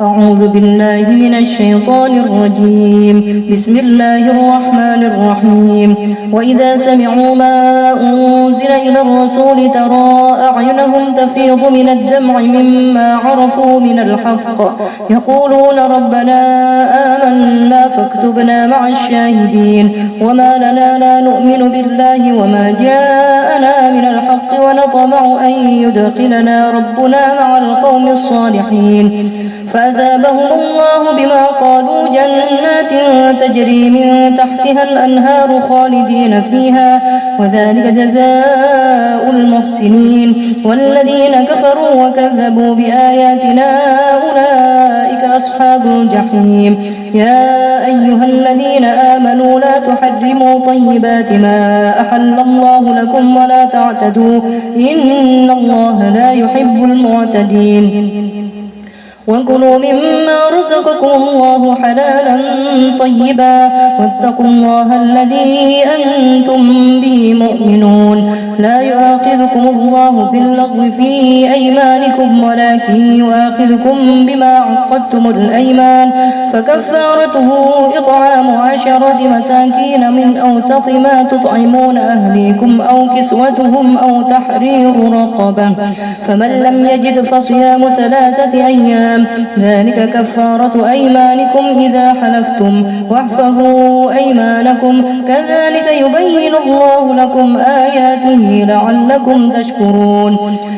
أعوذ بالله من الشيطان الرجيم. بسم الله الرحمن الرحيم. وإذا سمعوا ما أنزل إلى الرسول ترى أعينهم تفيض من الدمع مما عرفوا من الحق يقولون ربنا آمنا فاكتبنا مع الشاهدين. وما لنا لا نؤمن بالله وما جاءنا من الحق ونطمع أن يدخلنا ربنا مع القوم الصالحين فأذابهم الله بما قالوا جنات تجري من تحتها الأنهار خالدين فيها وذلك جزاء المحسنين. والذين كفروا وكذبوا بآياتنا أولئك أصحاب الجحيم. يا أيها الذين آمنوا لا تحرموا طيبات ما أحل الله لكم ولا تعتدوا إن الله لا يحب المعتدين. وكلوا مما رزقكم الله حلالا طيبا واتقوا الله الذي أنتم به مؤمنون. لا يؤاخذكم الله باللغو في أيمانكم ولكن يؤاخذكم بما عقدتم الأيمان فكفارته إطعام 10 مساكين من أوسط ما تطعمون أهليكم أو كسوتهم أو تحرير رقبة فمن لم يجد فصيام 3 أيام ذلك كفارة أيمانكم إذا حلفتم واحفظوا أيمانكم كذلك يبين الله لكم آياته لعلكم تشكرون.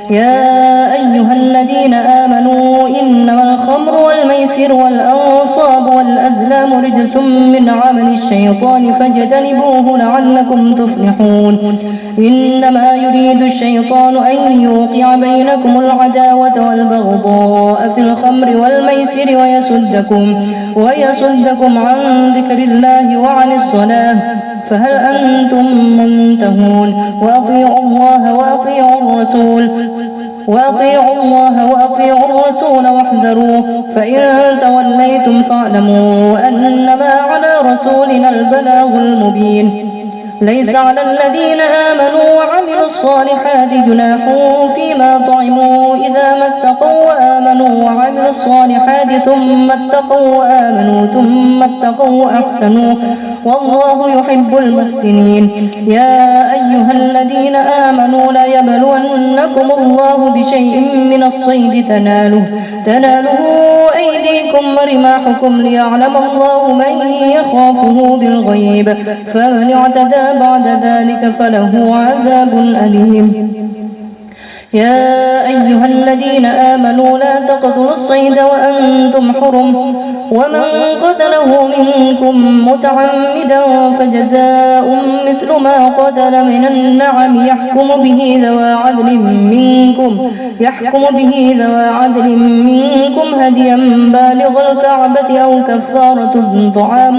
يا أيها الذين آمنوا إنما الخمر والميسر والأنصاب والأزلام رجس من عمل الشيطان فاجتنبوه لعلكم تفلحون. إنما يريد الشيطان أن يوقع بينكم العداوة والبغضاء في الخمر والميسر ويصدكم عن ذكر الله وعن الصلاة فهل أنتم منتهون. وأطيعوا الله وأطيعوا الرسول واحذروه فإن توليتم فاعلموا أنما على رسولنا البلاغ المبين. ليس على الذين آمنوا وعملوا الصالحات جناح فيما طعموا إذا ما اتقوا وآمنوا وعملوا الصالحات ثم اتقوا وآمنوا ثم اتقوا وأحسنوا والله يحب المحسنين. يا أيها الذين آمنوا لا يبلونكم الله بشيء من الصيد تناله أيديكم ورماحكم ليعلم الله من يخافه بالغيب فمن اعتدى بعد ذلك فله عذاب أليم. يا أيها الذين آمنوا لا تقتلوا الصيد وأنتم حرم ومن قتله منكم متعمدا فجزاء مثل ما قتل من النعم يحكم به ذوى عدل منكم هديا بالغ الكعبة أو كفارة طعام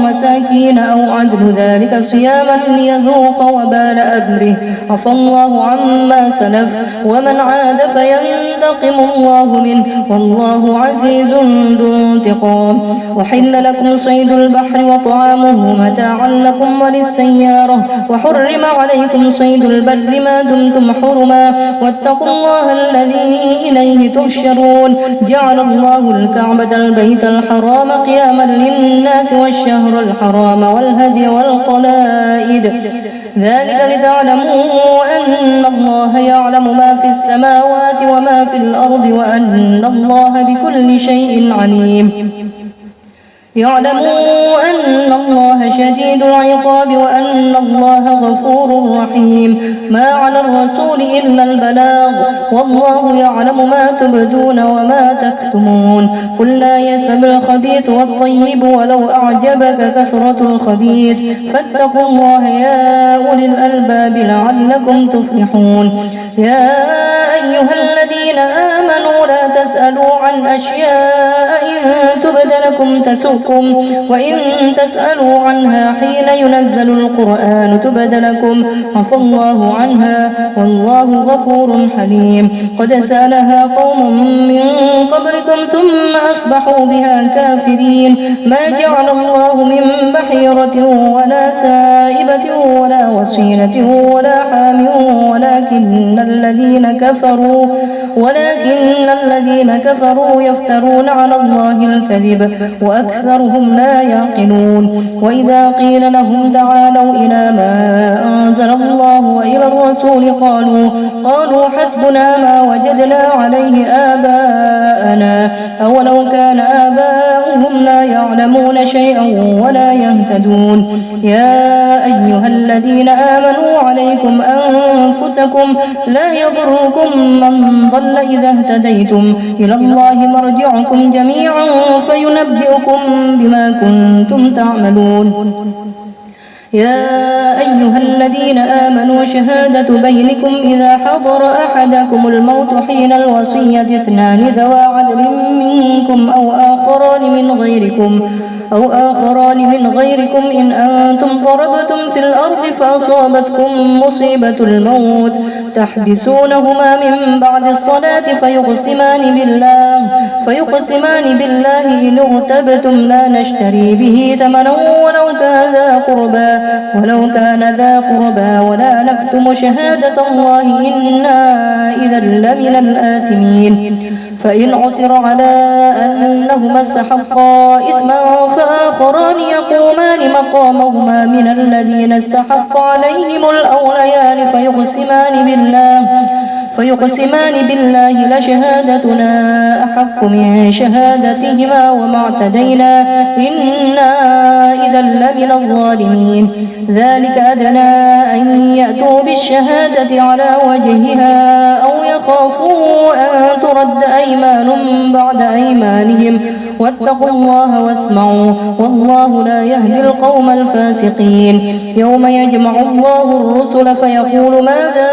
مساكين أو عدل ذلك صياما ليذوق وبال أمره عفى الله عما سلف ومن عاد فينتقم الله منه والله عزيز ذو انتقام. وحل لكم صيد البحر وطعامه متاعا لكم وللسيارة وحرم عليكم صيد البر ما دمتم حرما واتقوا الله الذي إليه تحشرون. جعل الله الكعبة البيت الحرام قياما للناس والشهر الحرام والهدي والقلائد ذلك لتعلموا أن الله يعلم ما في السماوات وما في الأرض وأن الله بكل شيء عليم. يعلموا أن الله شديد العقاب وأن الله غفور رحيم. ما على الرسول إلا البلاغ والله يعلم ما تبدون وما تكتمون. قل لا يستوي الخبيث والطيب ولو أعجبك كثرة الخبيث فاتقوا الله يا أولي الألباب لعلكم تفلحون. يا أيها الذين آمنوا لا تسألوا عن أشياء إن تبد لكم تسؤكم تسؤكم وإن تسألوا عنها حين ينزل القرآن تبد لكم عفى الله عنها والله غفور حليم. قد سألها قوم من قبلكم ثم أصبحوا بها كافرين. ما جعل الله من بحيرة ولا سائبة ولا وصيلة ولا حام ولكن الذين كفروا يفترون على الله الكذب وأكثرهم لا يعقلون. وإذا قيل لهم تعالوا إلى ما أنزل الله وإلى الرسول قالوا حسبنا ما وجدنا عليه آباءنا أولو كان آباؤهم لا يعلمون شيئا ولا يهتدون. يا أيها الذين آمنوا عليكم أنفسكم لا يضركم من ضل إذا اهتديتم إلى الله مرجعكم جميعا فينبئكم بما كنتم تعملون. يا أيها الذين آمنوا شهادة بينكم إذا حضر أحدكم الموت حين الوصية اثنان ذوى عدل منكم أو آخران من غيركم إن أنتم ضربتم في الأرض فأصابتكم مصيبة الموت تحبسونهما من بعد الصلاة فيقسمان بالله إن ارتبتم لا نشتري به ثمنا ولو كان ذا قربى ولا نكتم شهادة الله إنا إذا لمن الآثمين. فإن عثر على أنهما استحقا إثما فآخران يقومان مقامهما من الذين استحق عليهم الأوليان فيقسمان بالله لشهادتنا أحق من شهادتهما وما اعتدينا إنا إذا لمن الظالمين. ذلك أدنى أن يأتوا بالشهادة على وجهها أو يخافوا أن ترد أيمان بعد أيمانهم واتقوا الله واسمعوا والله لا يهدي القوم الفاسقين. يوم يجمع الله الرسل فيقول ماذا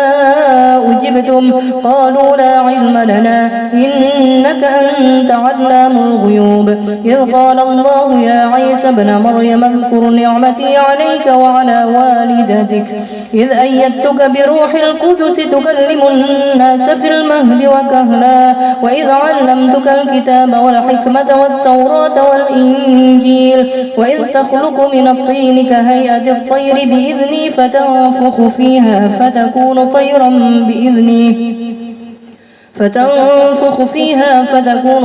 أجبتم قالوا لا علم لنا إنك أنت علام الغيوب. إذ قال الله يا عيسى ابن مريم اذكر نعمتي عليك وعلى والدتك إذ أيدتك بروح القدس تكلم الناس في المهد وكهلا وإذ علمتك الكتاب والحكمة والتوراة والإنجيل وإذ تخلق من الطين كهيئة الطير بإذني فتنفخ فيها فتكون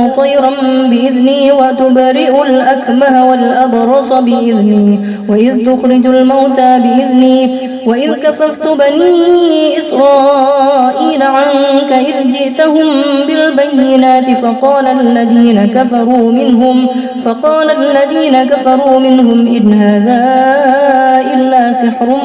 طيرا بإذني وتبرئ الأكمه والأبرص بإذني وإذ تخرج الموتى بإذني وإذ كففت بني إسرائيل عنك إذ جئتهم بالبينات فقال الذين كفروا منهم إن هذا إلا سحر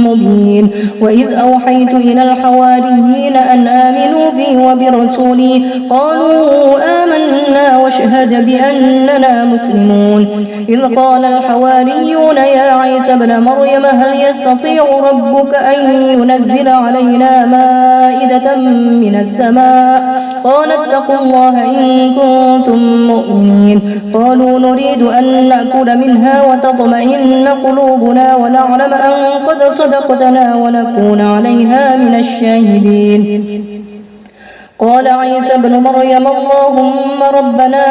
مبين. وإذ أوحيت إلى الحواريين أن آمنوا بي وبرسولي قالوا آمنا واشهد بأننا مسلمون. إذ قال الحواريون يا عيسى ابن مريم هل يستطيع ربك أن ينزل علينا مائدة من السماء قال اتقوا الله إن كنتم مؤمنين. قالوا نريد أن نأكل منها وتطمئن قلوبنا ونعلم أن قد صدقتنا ونكون عليها من الشاهدين. قال عيسى ابن مريم اللهم ربنا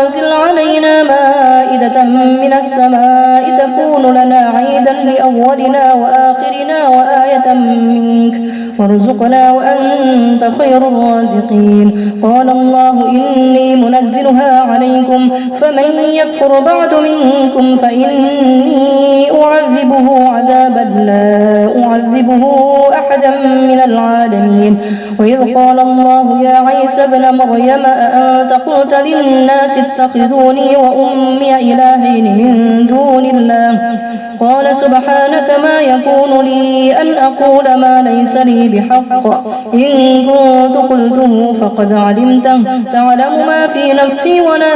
أنزل علينا مائدة من السماء تكون لنا عيدا لأولنا وآخرنا وآية منك وارزقنا وأنت خير الرازقين. قال الله إني منزلها عليكم فمن يكفر بعد منكم فإني أعذبه عذابا لا أعذبه أحدا من العالمين. وإذ قال الله يا عيسى ابن مريم أأنت قلت للناس اتخذوني وأمي إلهين من دون الله قال سبحانك ما يكون لي أن أقول ما ليس لي بحق إن كنت قلته فقد علمته تعلم ما في نفسي ولا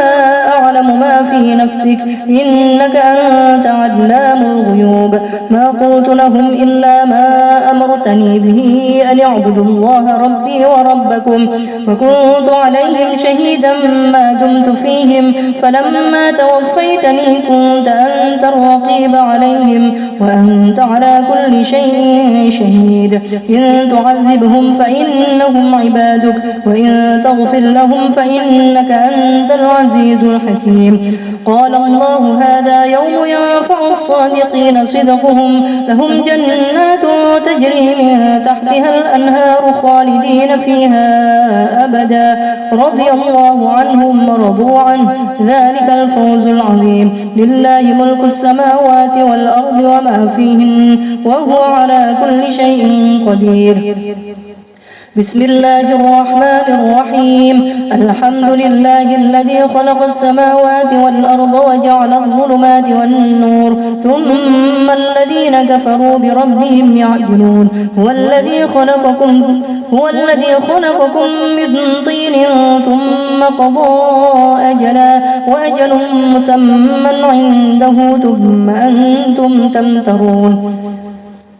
أعلم ما في نفسك إنك أنت علام الغيوب. ما قلت لهم إلا ما أمرتني به أن اعبدوا الله ربي وربكم ربكم وكنت عليهم شهيدا ما دمت فيهم فلما توفيتني كنت أنت الرقيب عليهم وأنت على كل شيء شهيد إن تعذبهم فإنهم عبادك وإن تغفر لهم فإنك أنت العزيز الحكيم قال الله هذا يوم ينفع الصادقين صدقهم لهم جنات تجري من تحتها الأنهار خالدين فيها أبدا رضي الله عنهم ورضوا عنه ذلك الفوز العظيم لله ملك السماوات والأرض وما فيهن وهو على كل شيء قدير بسم الله الرحمن الرحيم الحمد لله الذي خلق السماوات والأرض وجعل الظلمات والنور ثم الذين كفروا بربهم يعدلون هو الذي خلقكم من طين ثم قضى أجلا وأجل مسمى عنده ثم أنتم تمترون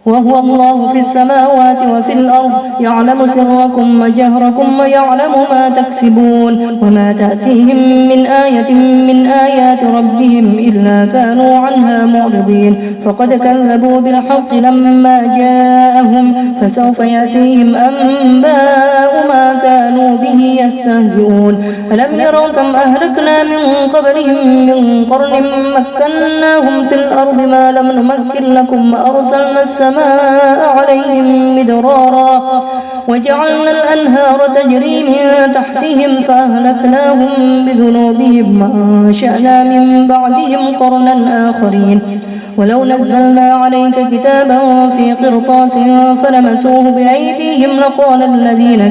وهو الله في السماوات وفي الأرض يعلم سركم وجهركم ويعلم ما تكسبون وما تأتيهم من آية من آيات ربهم إلا كانوا عنها معرضين فقد كذبوا بالحق لما جاءهم فسوف يأتيهم أنباء ما كانوا به يستهزئون ألم يروا كم أهلكنا من قبلهم من قرن مكناهم في الأرض ما لم نمكن لكم وأرسلنا السماء عليهم مدرارا وجعلنا الأنهار تجري من تحتهم فأهلكناهم بذنوبهم وأنشأنا من بعدهم قرنا آخرين ولو نزلنا عليك كتابا في قرطاس فلمسوه بأيديهم لقال الذين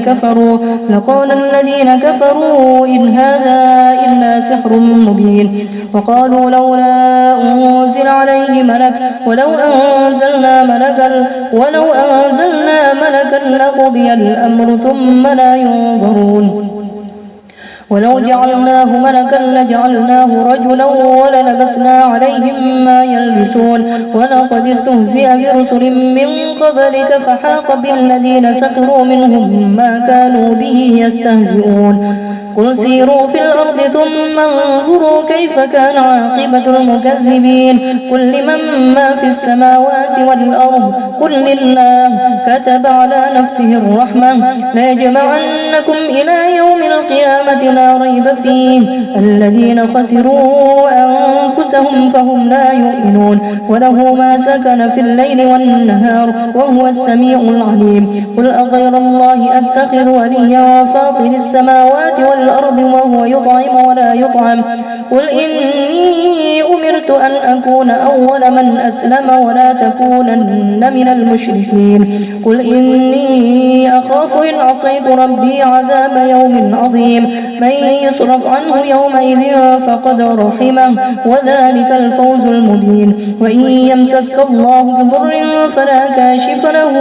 كفروا إن هذا إلا سحر مبين وقالوا لولا أنزل عليه ملك ولو أنزلنا ملكا لقضي الأمر ثم لا ينظرون ولو جعلناه ملكا لجعلناه رجلا وللبسنا عليهم ما يلبسون ولقد استهزئ برسل من قبلك فحاق بالذين سخروا منهم ما كانوا به يستهزئون قل سيروا في الأرض ثم انظروا كيف كان عاقبة المكذبين قل لمن ما في السماوات والأرض قل لله كتب على نفسه الرحمة ليجمعنكم إلى يوم القيامة لا ريب فيه الذين خسروا أنفسهم فهم لا يؤمنون وله ما سكن في الليل والنهار وهو السميع العليم قل أغير الله أتخذ وليا فاطر السماوات والأرض وهو يطعم ولا يطعم قل إني أمرت أن أكون أول من أسلم ولا تكونن من المشركين قل إني أخاف إن عصيت ربي عذاب يوم عظيم من يصرف عنه يومئذ فقد رحمه وذلك الفوز المبين وإن يمسسك الله بضر فلا كاشف له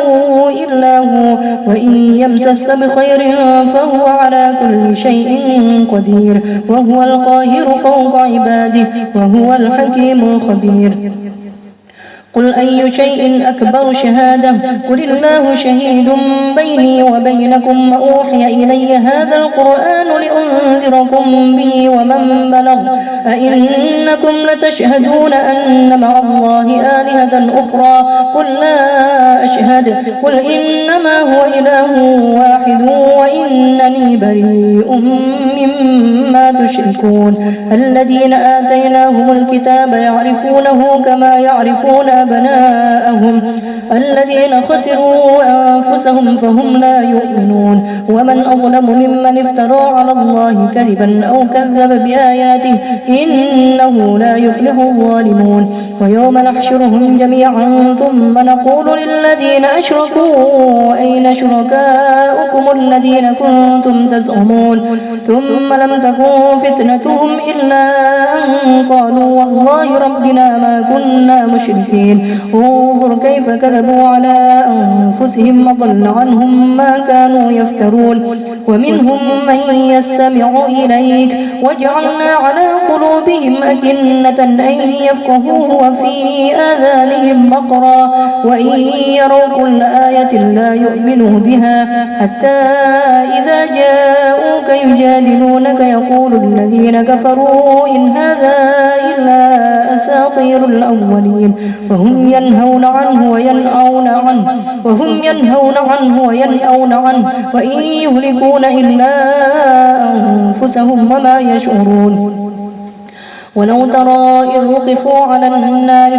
إلا هو وإن يمسسك بخير فهو على كل شيء قدير وهو القاهر فوق عباده وهو الحكيم الخبير قل أي شيء أكبر شهادة قل الله شهيد بيني وبينكم وأوحي إلي هذا القرآن لأنذركم به ومن بلغ أئنكم لتشهدون أن مع الله آلهة أخرى قل لا أشهد قل إنما هو إله واحد وإنني بريء مما تشركون الذين آتيناهم الكتاب يعرفونه كما يعرفون أبناءهم الذين خسروا أنفسهم فهم لا يؤمنون ومن أظلم ممن افترى على الله كذبا أو كذب بآياته إنه لا يفلح الظالمون ويوم نحشرهم جميعا ثم نقول للذين أشركوا أين شركاؤكم الذين كنتم تزعمون ثم لم تكن فتنتهم إلا أن قالوا والله ربنا ما كنا مشركين الظالمين انظر كيف كذبوا على أنفسهم وضل عنهم ما كانوا يفترون ومنهم من يستمع إليك وجعلنا على قلوبهم أكنة أن يفقهوه وفي آذانهم وقرا وإن يروا كل آية لا يؤمنوا بها حتى إذا جاءوك يجادلونك يقول الذين كفروا إن هذا إلا أساطير الأولين وهم ينهون عنه وينأون عنه وإن يهلكون إلا أنفسهم وما يشعرون ولو ترى إذ وقفوا على النار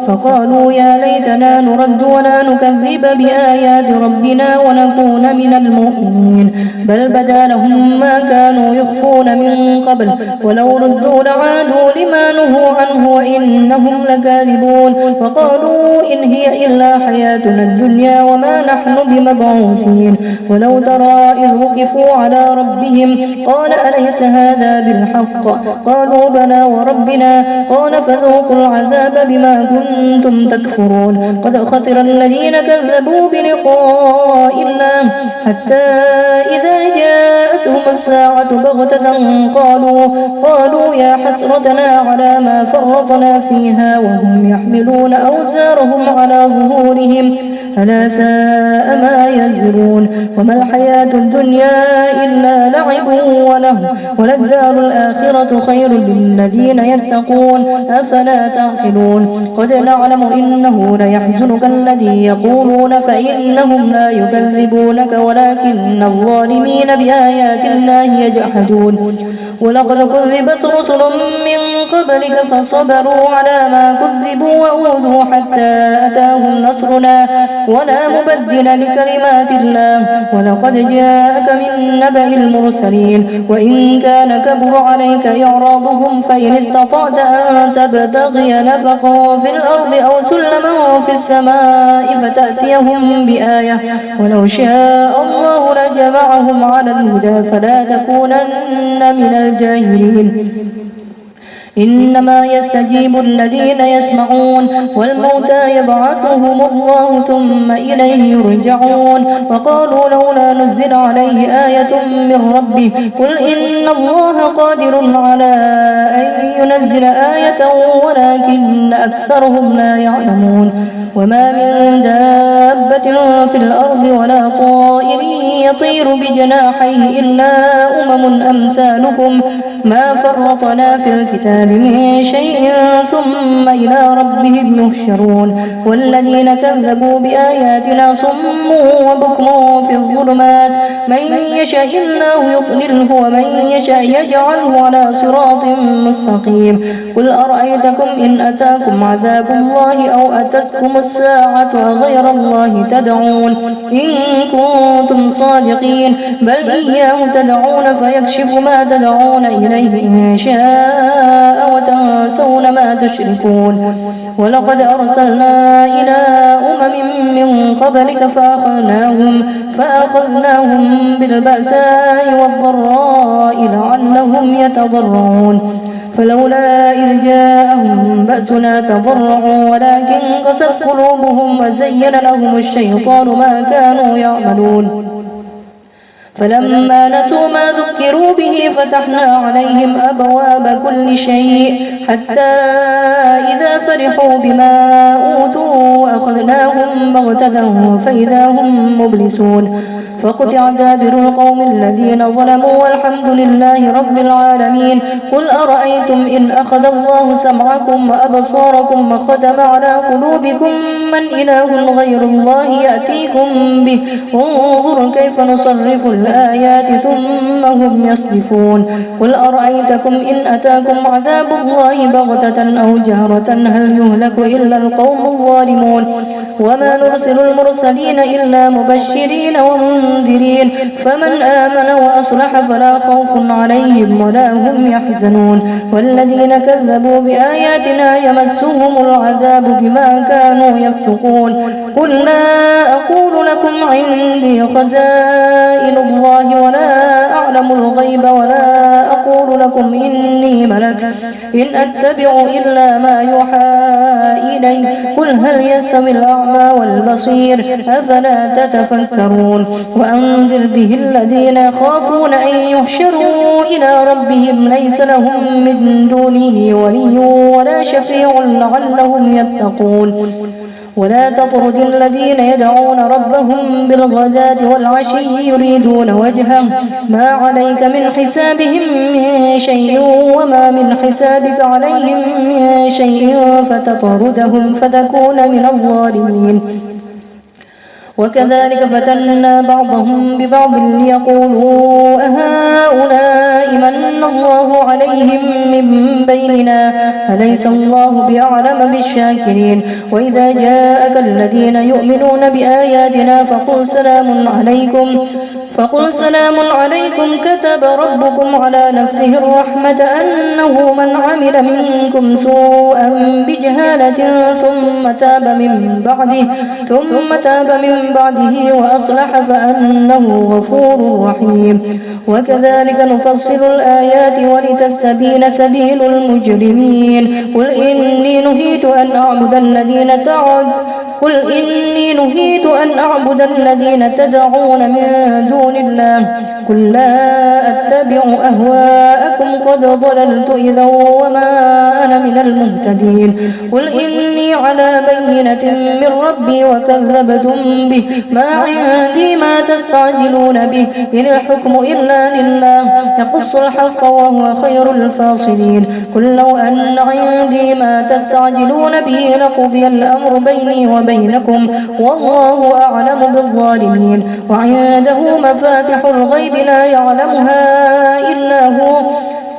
فقالوا يا ليتنا نرد ولا نكذب بآيات ربنا ونكون من المؤمنين بل بدا لهم ما كانوا يخفون من قبل ولو ردوا لعادوا لما نهوا عنه وإنهم لكاذبون وقالوا إن هي إلا حياتنا الدنيا وما نحن بمبعوثين ولو ترى إذ وقفوا على ربهم قال أليس هذا بالحق قالوا بلى وربنا قال فذوقوا العذاب بما كنتم تكفرون قد خسر الذين كذبوا بلقاء الله حتى إذا جاءتهم الساعة بغتة قالوا يا حسرتنا على ما فرطنا فيها وهم يحملون أوزارهم على ظهورهم ألا ساء ما يزرون وما الحياة الدنيا إلا لعب وله وللدار الآخرة خير للذين يتقون أفلا تعقلون قد نعلم إنه ليحزنك الذي يقولون فإنهم لا يكذبونك ولكن الظالمين بآيات الله يجحدون ولقد كذبت رسل من قبلك فصبروا على ما كذبوا وأوذوا حتى أتاهم نصرنا ولا مبدل لكلمات الله ولقد جاءك من نبأ المرسلين وإن كان كبر عليك إعراضهم فإن استطعت أن تبتغي نفقا في الأرض أو سلما في السماء فتأتيهم بآية ولو شاء الله لجمعهم على الهدى فلا تكونن من الجاهلين إنما يستجيب الذين يسمعون والموتى يبعثهم الله ثم إليه يرجعون وقالوا لولا نزل عليه آية من ربه قل إن الله قادر على أن ينزل آية ولكن أكثرهم لا يعلمون وما من دابة في الأرض ولا طائر يطير بجناحيه إلا أمثالكم ما فرطنا في الكتاب من شيء ثم إلى ربهم يحشرون والذين كذبوا بآياتنا صم وبكم في الظلمات من يشاء الله يضلله ومن يشاء يجعله على صراط مستقيم قل أرأيتكم إن أتاكم عذاب الله أو أتتكم الساعة وغير الله تدعون إن كنتم صادقين بل إياه تدعون فيكشف ما تدعون إليه إن شاء وتنسون ما تشركون ولقد أرسلنا إلى من قبلك فأخذناهم بالبأساء والضراء لعلهم يتضرعون فلولا إذ جاءهم بأسنا تضرعوا ولكن قست قلوبهم وزين لهم الشيطان ما كانوا يعملون فلما نسوا ما ذكروا به فتحنا عليهم أبواب كل شيء حتى إذا فرحوا بما أوتوا أخذناهم بغتة فإذا هم مبلسون فقطع دابر القوم الذين ظلموا والحمد لله رب العالمين قل أرأيتم إن أخذ الله سمعكم وأبصاركم وختم على قلوبكم من إله غير الله يأتيكم به انظروا كيف نصرف الآيات ثم هم يصدفون قل أرأيتكم إن أتاكم عذاب الله بغتة أو جهرة هل يهلك إلا القوم الظالمون وما نرسل المرسلين إلا مبشرين ومنذرين فمن آمن وأصلح فلا خوف عليهم ولا هم يحزنون والذين كذبوا بآياتنا يمسهم العذاب بما كانوا يفسقون قل لا أقول لكم عندي خزائن الله ولا أعلم الغيب ولا أقول لكم إني ملك إن أتبع إلا ما يوحى إلي قل هل يستوي الأعمى والبصير أفلا تتفكرون وأنذر به الذين يخافون أن يحشروا إلى ربهم ليس لهم من دونه ولي ولا شفيع لعلهم يتقون ولا تطرد الذين يدعون ربهم بالغداة والعشي يريدون وجهه ما عليك من حسابهم من شيء وما من حسابك عليهم من شيء فتطردهم فتكون من الظالمين وكذلك فتنا بعضهم ببعض ليقولوا أهؤلاء من الله عليهم من بيننا أليس الله بأعلم بالشاكرين وإذا جاءك الذين يؤمنون بآياتنا فقل سلام عليكم كتب ربكم على نفسه الرحمة أنه من عمل منكم سوءا بجهالة ثم تاب من بعده وأصلح فأنه غفور رحيم وكذلك نفصل الآيات ولتستبين سبيل المجرمين قل إني نهيت أن أعبد الذين تدعون من دون الله قل لا أتبع أهواءكم قد ضللت إذا وما أنا من المهتدين قل إني على بينة من ربي وكذبتم به ما عندي ما تستعجلون به إن الحكم إلا لله يقص الحق وهو خير الفاصلين قل لو أن عندي ما تستعجلون به لقضي الأمر بيني وبينكم والله أعلم بالظالمين وعنده مفاتح الغيب لا يعلمها إلا هو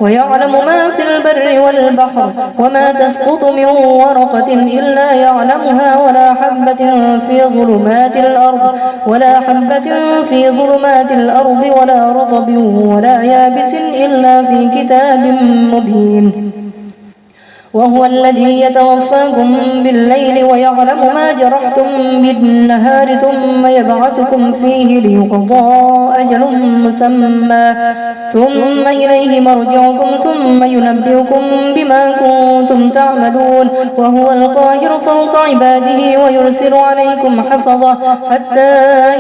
ويعلم ما في البر والبحر وما تسقط من ورقة إلا يعلمها ولا حبة في ظلمات الأرض ولا رطب ولا يابس إلا في كتاب مبين وهو الذي يتوفاكم بالليل ويعلم ما جرحتم بالنهار ثم يبعثكم فيه ليقضى أجل مسمى ثم إليه مرجعكم ثم ينبئكم بما كنتم تعملون وهو القاهر فوق عباده ويرسل عليكم حفظة حتى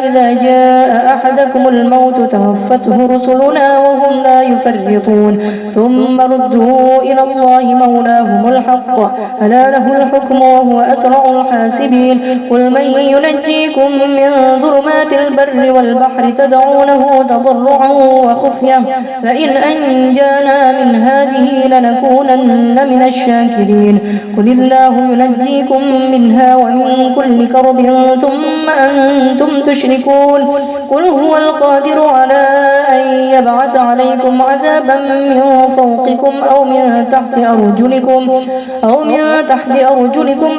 إذا جاء أحدكم الموت توفته رسلنا وهم لا يفرطون ثم ردوا إلى الله مولاهم الحق ألا له الحكم وهو أسرع الحاسبين قل من ينجيكم من ظلمات البر والبحر تدعونه تضرعا وخفية لئن أنجانا من هذه لنكونن من الشاكرين قل الله ينجيكم منها ومن كل كرب ثم أنتم تشركون قل هو القادر على أن يبعث عليكم عذابا من فوقكم أو من تحت أرجلكم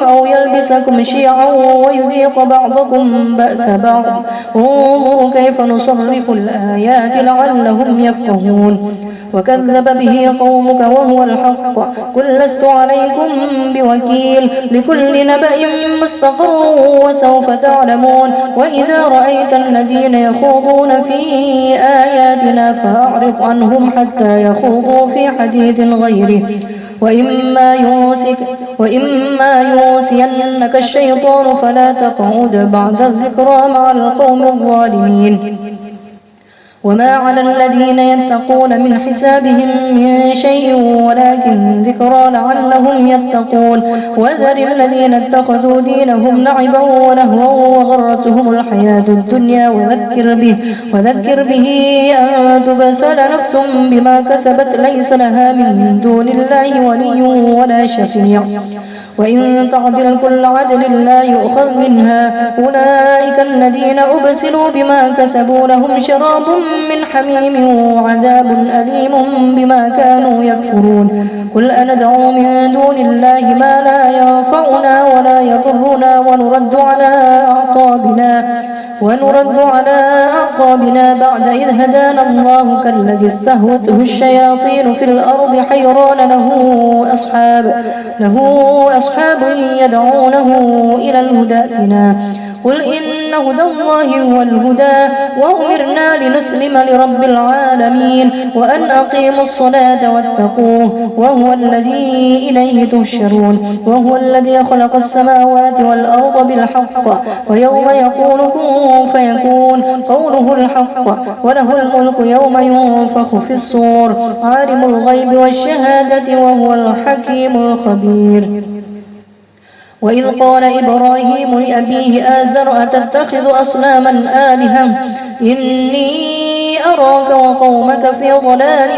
أو يلبسكم شيعا ويذيق بعضكم بأس بعض انظروا كيف نصرف الآيات لعلهم يفقهون وكذب به قومك وهو الحق قل لست عليكم بوكيل لكل نبأ مستقر وسوف تعلمون وإذا رأيت الذين يخوضون في آياتنا فأعرض عنهم حتى يخوضوا في حديث غيره وإما يوسينك الشيطان فلا تقعد بعد الذكرى مع القوم الظالمين وما على الذين يتقون من حسابهم من شيء ولكن ذكرى لعلهم يتقون وذر الذين اتخذوا دينهم لعبا ولهوا وغرتهم الحياة الدنيا وذكر به أن تبسل نفس بما كسبت ليس لها من دون الله ولي ولا شفيع وإن تعدل كل عدل لا يؤخذ منها أولئك الذين أبسلوا بما كسبوا لهم شراب من حميم وعذاب أليم بما كانوا يكفرون قل أندعو من دون الله ما لا ينفعنا ولا يضرنا ونرد على أعقابنا بعد إذ هدانا الله كالذي استهوته الشياطين في الأرض حيران له أصحاب يدعونه إلى الهدى ائتنا قل إن هدى الله هو الهدى وأمرنا لنسلم لرب العالمين وأن أقيموا الصلاة واتقوه وهو الذي إليه تحشرون وهو الذي خلق السماوات والأرض بالحق ويوم يقول كن فيكون قوله الحق وله الملك يوم ينفخ في الصور عالم الغيب والشهادة وهو الحكيم الخبير. وإذ قال إبراهيم لأبيه آزر أتتخذ أصناما آلهة إني أراك وقومك في ضلال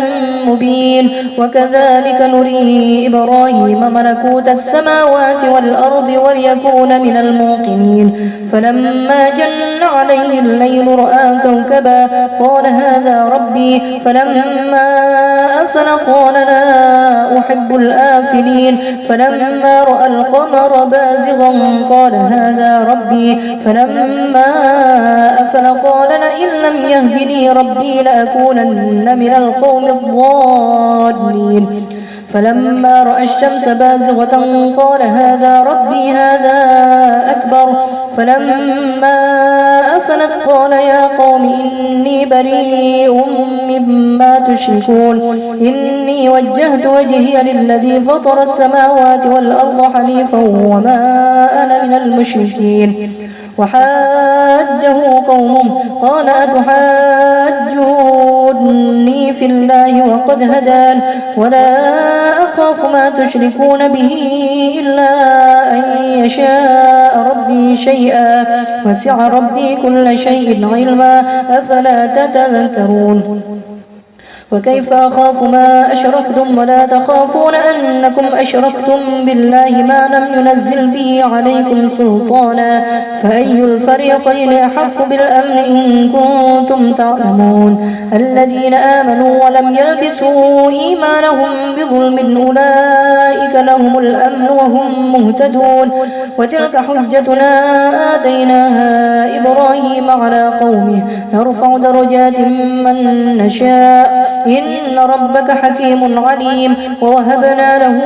مبين وكذلك نري إبراهيم ملكوت السماوات والأرض وليكون من الموقنين فلما جن عليه الليل رأى كوكبا قال هذا ربي فلما أفل قال لا أحب الآفلين فلما رأى القمر بازغا قال هذا ربي فلما أفل قال لئن لم يهدني ربي لأكونن من القوم الضالين فلما رأى الشمس بازغة قال هذا ربي هذا أكبر فلما أفلت قال يا قوم إني بريء مما تشركون إني وجهت وجهي للذي فطر السماوات والأرض حنيفا وما أنا من المشركين وحاجه قومه قال أتحاجوني في الله وقد هدان ولا أخاف ما تشركون به إلا أن يشاء ربي شيئا وسع ربي كل شيء علما أفلا تتذكرون وكيف أخاف ما أشركتم ولا تخافون أنكم أشركتم بالله ما لم ينزل به عليكم سلطانا فأي الفريقين أحق بالأمن إن كنتم تعلمون الذين آمنوا ولم يلبسوا إيمانهم بظلم أولئك لهم الأمن وهم مهتدون وتلك حجتنا آتيناها إبراهيم على قومه نرفع درجات من نشاء إن ربك حكيم عليم ووهبنا له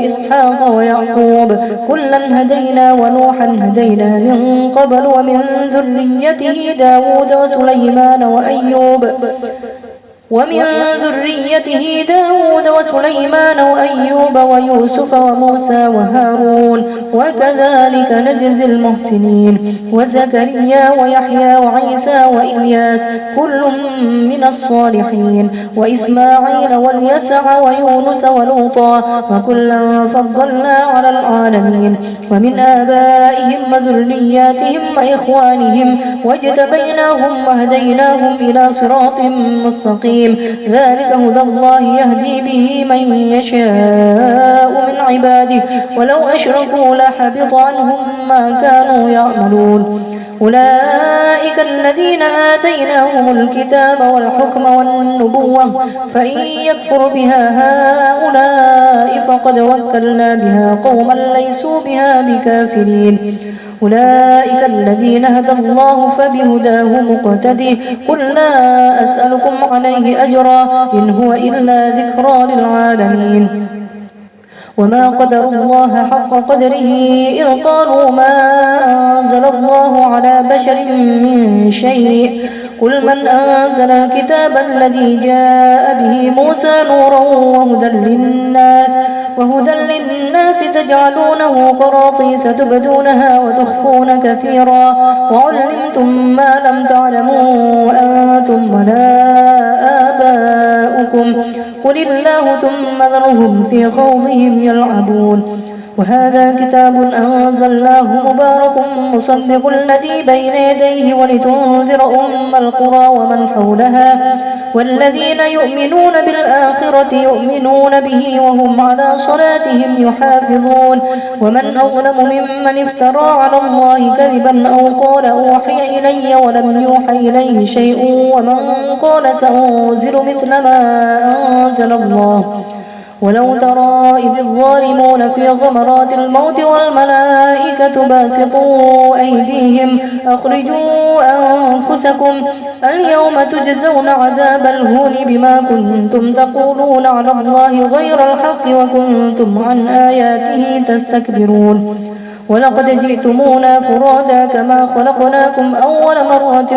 إسحاق ويعقوب كلا هدينا ونوحا هدينا من قبل ومن ذريته داود وسليمان وأيوب ويوسف وموسى وهارون وكذلك نجزي المحسنين وزكريا ويحيى وعيسى وإلياس كل من الصالحين وإسماعيل واليسع ويونس ولوطا وكلا فضلنا على العالمين ومن آبائهم وذرياتهم وإخوانهم واجتبيناهم وهديناهم إلى صراط مستقيم ذلك هدى الله يهدي به من يشاء من عباده ولو أشركوا لحبط عنهم ما كانوا يعملون أولئك الذين آتيناهم الكتاب والحكم والنبوة فإن يكفر بها هؤلاء فقد وكلنا بها قوما ليسوا بها بكافرين أولئك الذين هدى الله فبهداه مقتده قل لا أسألكم عليه أجرا إن هو إلا ذكرى للعالمين وما قدر الله حق قدره إذ قالوا ما أنزل الله على بشر من شيء قل من أنزل الكتاب الذي جاء به موسى نورا وهدى للناس تجعلونه قراطيس تبدونها وتخفون كثيرا وعلمتم ما لم تعلموا أنتم ولا آباؤكم قل الله ثم ذرهم في خوضهم يلعبون وهذا كتاب أنزلناه مبارك مصدق الذي بين يديه ولتنذر أم القرى ومن حولها والذين يؤمنون بالآخرة يؤمنون به وهم على صلاتهم يحافظون ومن أظلم ممن افترى على الله كذبا أو قال أوحي إلي ولم يوحى إليه شيء ومن قال سأنزل مثل ما أنزل الله ولو ترى إذ الظالمون في غمرات الموت والملائكة باسطوا أيديهم أخرجوا أنفسكم اليوم تجزون عذاب الهون بما كنتم تقولون على الله غير الحق وكنتم عن آياته تستكبرون ولقد جئتمونا فرادا كما خلقناكم أول مرة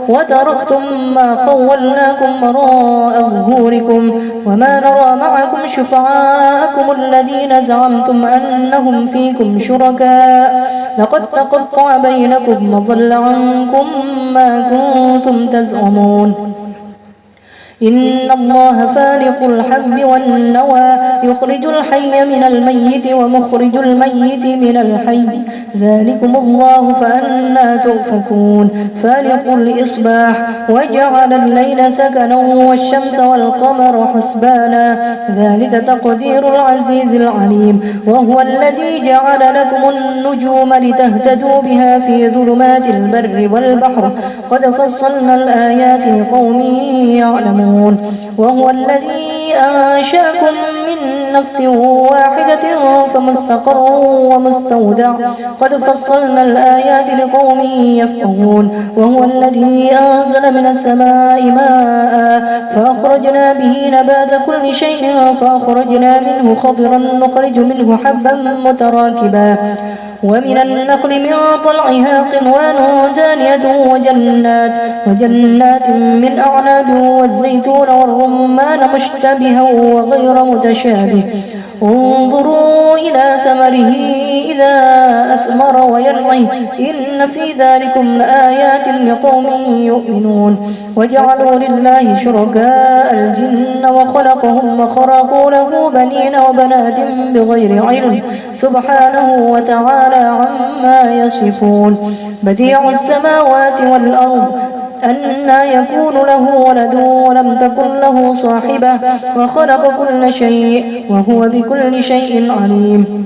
وتركتم ما خولناكم وراء ظهوركم وما نرى معكم شفعاءكم الذين زعمتم أنهم فيكم شركاء لقد تقطع بينكم وضل عنكم ما كنتم تزعمون إن الله فالق الحب والنوى يخرج الحي من الميت ومخرج الميت من الحي ذلكم الله فأنا تؤفكون فالق الإصباح وجعل الليل سكنا والشمس والقمر حسبانا ذلك تقدير العزيز العليم وهو الذي جعل لكم النجوم لتهتدوا بها في ظلمات البر والبحر قد فصلنا الآيات لقوم يعلمون وهو الذي أنشأكم من نفس واحدة فمستقر ومستودع قد فصلنا الآيات لقوم يفقهون وهو الذي أنزل من السماء ماء فأخرجنا به نبات كل شيء فأخرجنا منه خضرا نخرج منه حبا متراكبا ومن النخل من طلعها قنوان دانية وجنات من أعناب والزيتون والرمان مشتبها وغير متشابه انظروا إلى ثمره إذا أثمر وينعه إن في ذلكم لآيات لقوم يؤمنون وجعلوا لله شركاء الجن وخلقهم وخرقوا له بنين وبنات بغير علم سبحانه وتعالى عما يصفون بديع السماوات والأرض أنى يكون له ولد ولم تكن له صاحبة وخلق كل شيء وهو بكل شيء عليم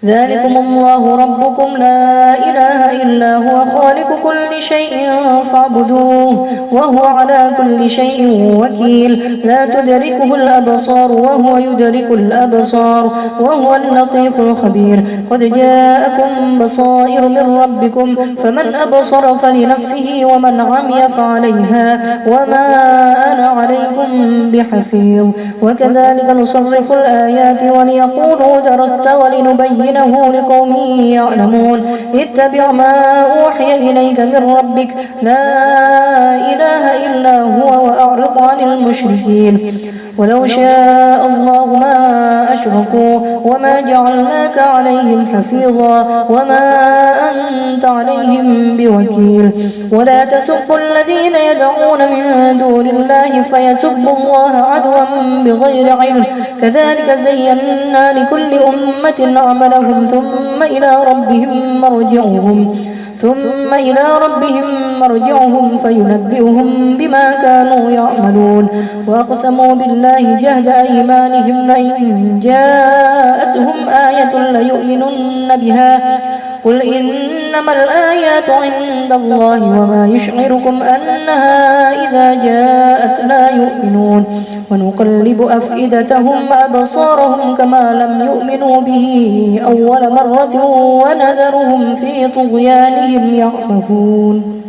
ذلكم الله ربكم لا إله إلا هو خالق كل شيء فاعبدوه وهو على كل شيء وكيل لا تدركه الأبصار وهو يدرك الأبصار وهو اللطيف الخبير قد جاءكم بصائر من ربكم فمن أبصر فلنفسه ومن عمي فعليها وما أنا عليكم بحفيظ وكذلك نصرف الآيات وليقولوا درست ولنبين لقوم يعلمون اتبع ما أوحي إليك من ربك لا إله إلا هو وأعرض عن المشركين ولو شاء الله ما أشركوا وما جعلناك عليهم حفيظا وما أنت عليهم بوكيل ولا تسبوا الذين يدعون من دون الله فيسبوا الله عدوا بغير علم كذلك زينا لكل أمة عملهم ثم إلى ربهم مرجعهم فينبئهم بما كانوا يعملون وأقسموا بالله جهد أيمانهم لئن جاءتهم آية ليؤمنن بها قل إنما الآيات عند الله وما يشعركم أنها إذا جاءت لا يؤمنون ونقلب أفئدتهم وأبصارهم كما لم يؤمنوا به أول مرة ونذرهم في طغيانهم يعمهون